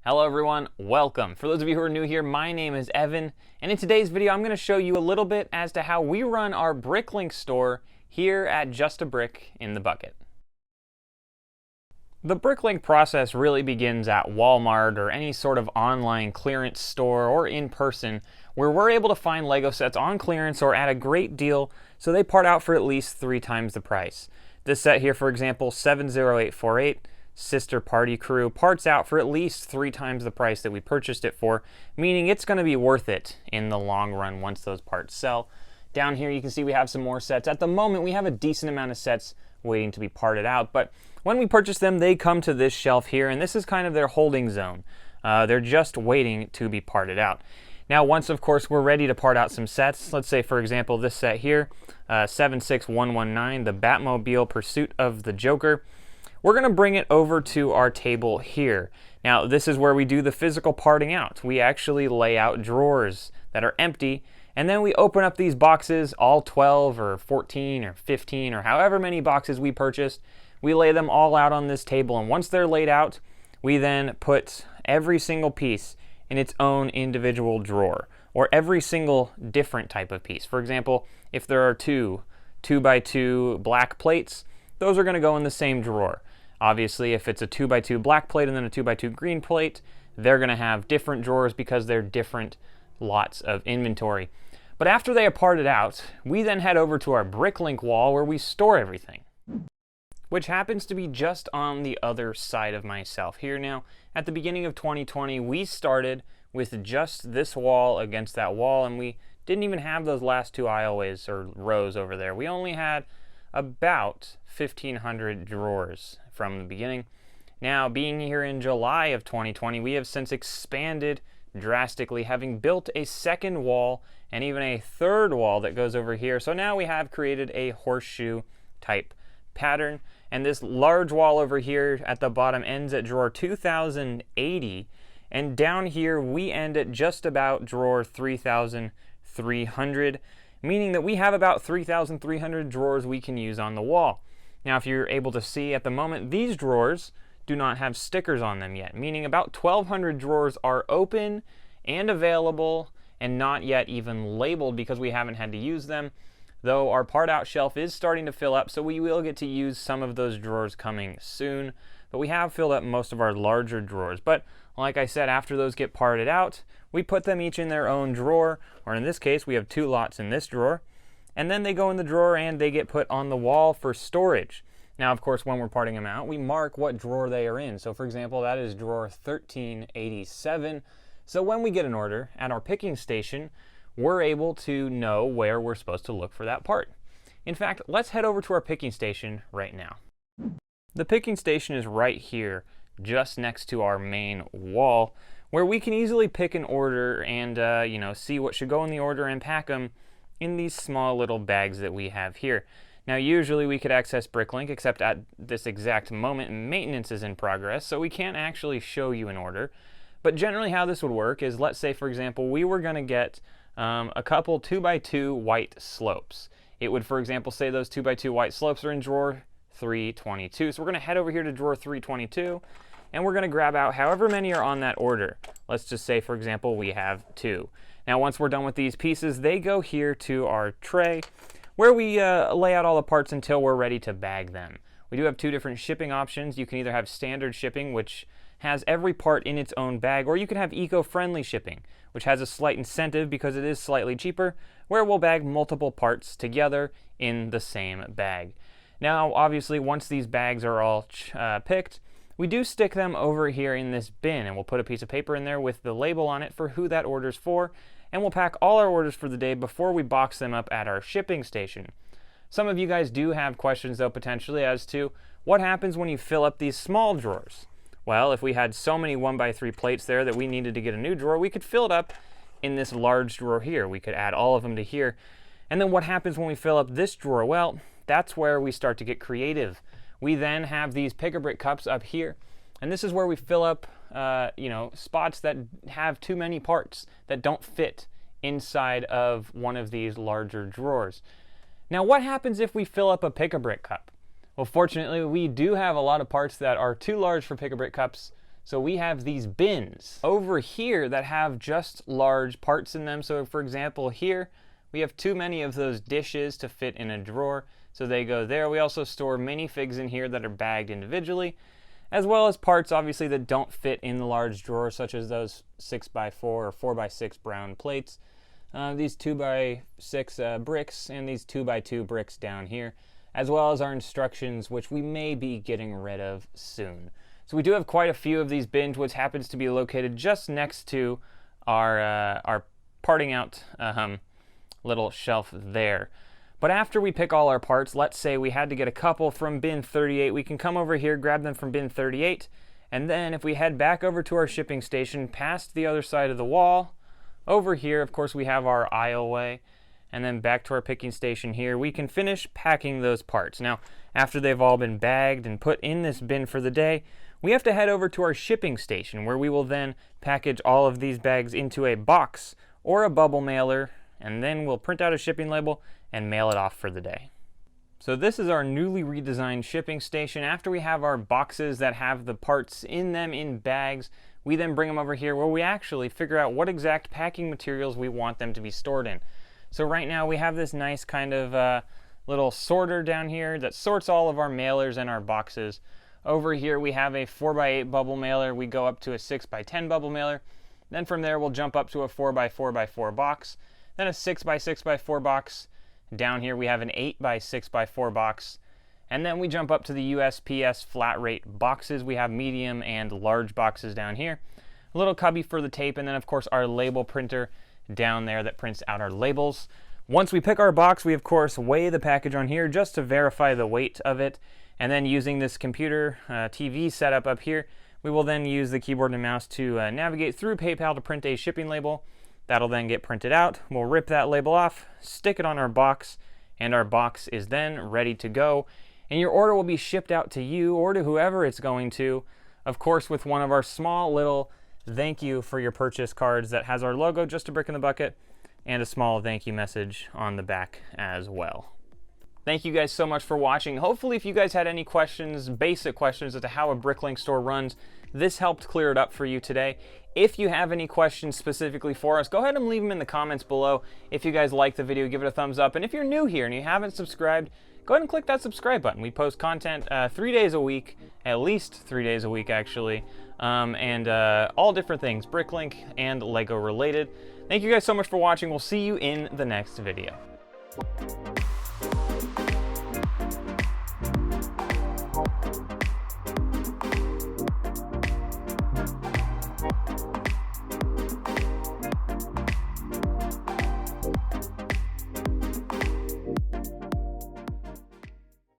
Hello everyone, welcome. For those of you who are new here, my name is Evan, and in today's video I'm going to show you a little bit as to how we run our BrickLink store here at Just a Brick in the Bucket. The BrickLink process really begins at Walmart or any sort of online clearance store or in person where we're able to find Lego sets on clearance or at a great deal, so they part out for at least 3 times the price. This set here, for example, 70848, Sister Party Crew, parts out for at least 3 times the price that we purchased it for, meaning it's going to be worth it in the long run once those parts sell. Down here you can see we have some more sets. At the moment we have a decent amount of sets waiting to be parted out, but when we purchase them they come to this shelf here, and this is kind of their holding zone. They're just waiting to be parted out. Now once of course we're ready to part out some sets, let's say for example this set here, 76119, the Batmobile Pursuit of the Joker, we're going to bring it over to our table here. Now this is where we do the physical parting out. We actually lay out drawers that are empty, and then we open up these boxes, all 12 or 14 or 15 or however many boxes we purchased. We lay them all out on this table, and once they're laid out, we then put every single piece in its own individual drawer, or every single different type of piece. For example, if there are 2x2 black plates, those are going to go in the same drawer. Obviously, if it's a 2x2 black plate and then a 2x2 green plate, they're going to have different drawers because they're different lots of inventory. But after they are parted out, we then head over to our BrickLink wall where we store everything, which happens to be just on the other side of myself here. Now, at the beginning of 2020, we started with just this wall against that wall, and we didn't even have those last 2 aisleways or rows over there. We only had about 1,500 drawers from the beginning. Now, being here in July of 2020, we have since expanded drastically, having built a second wall and even a third wall that goes over here. So now we have created a horseshoe type pattern, and this large wall over here at the bottom ends at drawer 2080, and down here we end at just about drawer 3300, meaning that we have about 3,300 drawers we can use on the wall. Now, if you're able to see at the moment, these drawers do not have stickers on them yet, meaning about 1,200 drawers are open and available and not yet even labeled because we haven't had to use them, though our part out shelf is starting to fill up, so we will get to use some of those drawers coming soon. But we have filled up most of our larger drawers. But like I said, after those get parted out, we put them each in their own drawer, or in this case we have 2 lots in this drawer, and then they go in the drawer and they get put on the wall for storage. Now of course when we're parting them out, we mark what drawer they are in. So for example, that is drawer 1387. So when we get an order at our picking station, we're able to know where we're supposed to look for that part. In fact, let's head over to our picking station right now. The picking station is right here, just next to our main wall, where we can easily pick an order and see what should go in the order and pack them in these small little bags that we have here. Now usually we could access BrickLink, except at this exact moment maintenance is in progress, so we can't actually show you an order. But generally how this would work is, let's say for example we were going to get a couple 2x2 white slopes. It would, for example, say those 2x2 white slopes are in drawer 322. So we're going to head over here to drawer 322, and we're going to grab out however many are on that order. Let's just say, for example, we have 2. Now, once we're done with these pieces, they go here to our tray, where we lay out all the parts until we're ready to bag them. We do have 2 different shipping options. You can either have standard shipping, which has every part in its own bag, or you can have eco-friendly shipping, which has a slight incentive because it is slightly cheaper, where we'll bag multiple parts together in the same bag. Now, obviously, once these bags are all picked, we do stick them over here in this bin, and we'll put a piece of paper in there with the label on it for who that order's for, and we'll pack all our orders for the day before we box them up at our shipping station. Some of you guys do have questions, though, potentially, as to what happens when you fill up these small drawers. Well, if we had so many 1x3 plates there that we needed to get a new drawer, we could fill it up in this large drawer here. We could add all of them to here. And then what happens when we fill up this drawer? Well, that's where we start to get creative. We then have these pick-a-brick cups up here, and this is where we fill up spots that have too many parts that don't fit inside of one of these larger drawers. Now, what happens if we fill up a pick-a-brick cup? Well, fortunately, we do have a lot of parts that are too large for pick-a-brick cups, So we have these bins over here that have just large parts in them. So for example, here we have too many of those dishes to fit in a drawer, so they go there. We also store minifigs in here that are bagged individually, as well as parts obviously that don't fit in the large drawer, such as those 6x4 or 4x6 brown plates, these 2x6 bricks, and these 2x2 bricks down here, as well as our instructions, which we may be getting rid of soon. So we do have quite a few of these bins, which happens to be located just next to our parting out little shelf there. But after we pick all our parts, let's say we had to get a couple from bin 38, we can come over here, grab them from bin 38, and then if we head back over to our shipping station, past the other side of the wall, over here, of course, we have our aisleway, and then back to our picking station here, we can finish packing those parts. Now, after they've all been bagged and put in this bin for the day, we have to head over to our shipping station, where we will then package all of these bags into a box or a bubble mailer, and then we'll print out a shipping label and mail it off for the day. So this is our newly redesigned shipping station. After we have our boxes that have the parts in them in bags, we then bring them over here where we actually figure out what exact packing materials we want them to be stored in. So right now we have this nice kind of little sorter down here that sorts all of our mailers and our boxes. Over here we have a 4x8 bubble mailer. We go up to a 6x10 bubble mailer. Then from there we'll jump up to a 4x4x4 box. Then a 6x6x4 box. Down here we have an 8x6x4 box. And then we jump up to the USPS flat rate boxes. We have medium and large boxes down here. A little cubby for the tape, and then of course our label printer down there that prints out our labels. Once we pick our box, we of course weigh the package on here just to verify the weight of it. And then using this computer TV setup up here, we will then use the keyboard and mouse to navigate through PayPal to print a shipping label. That'll then get printed out. We'll rip that label off, stick it on our box, and our box is then ready to go. And your order will be shipped out to you or to whoever it's going to, of course with one of our small little thank you for your purchase cards that has our logo, Just a Brick in the Bucket, and a small thank you message on the back as well. Thank you guys so much for watching. Hopefully if you guys had any questions, basic questions as to how a BrickLink store runs, this helped clear it up for you today. If you have any questions specifically for us, go ahead and leave them in the comments below. If you guys like the video, give it a thumbs up. And if you're new here and you haven't subscribed, go ahead and click that subscribe button. We post content 3 days a week, at least 3 days a week actually, and all different things, BrickLink and Lego related. Thank you guys so much for watching. We'll see you in the next video.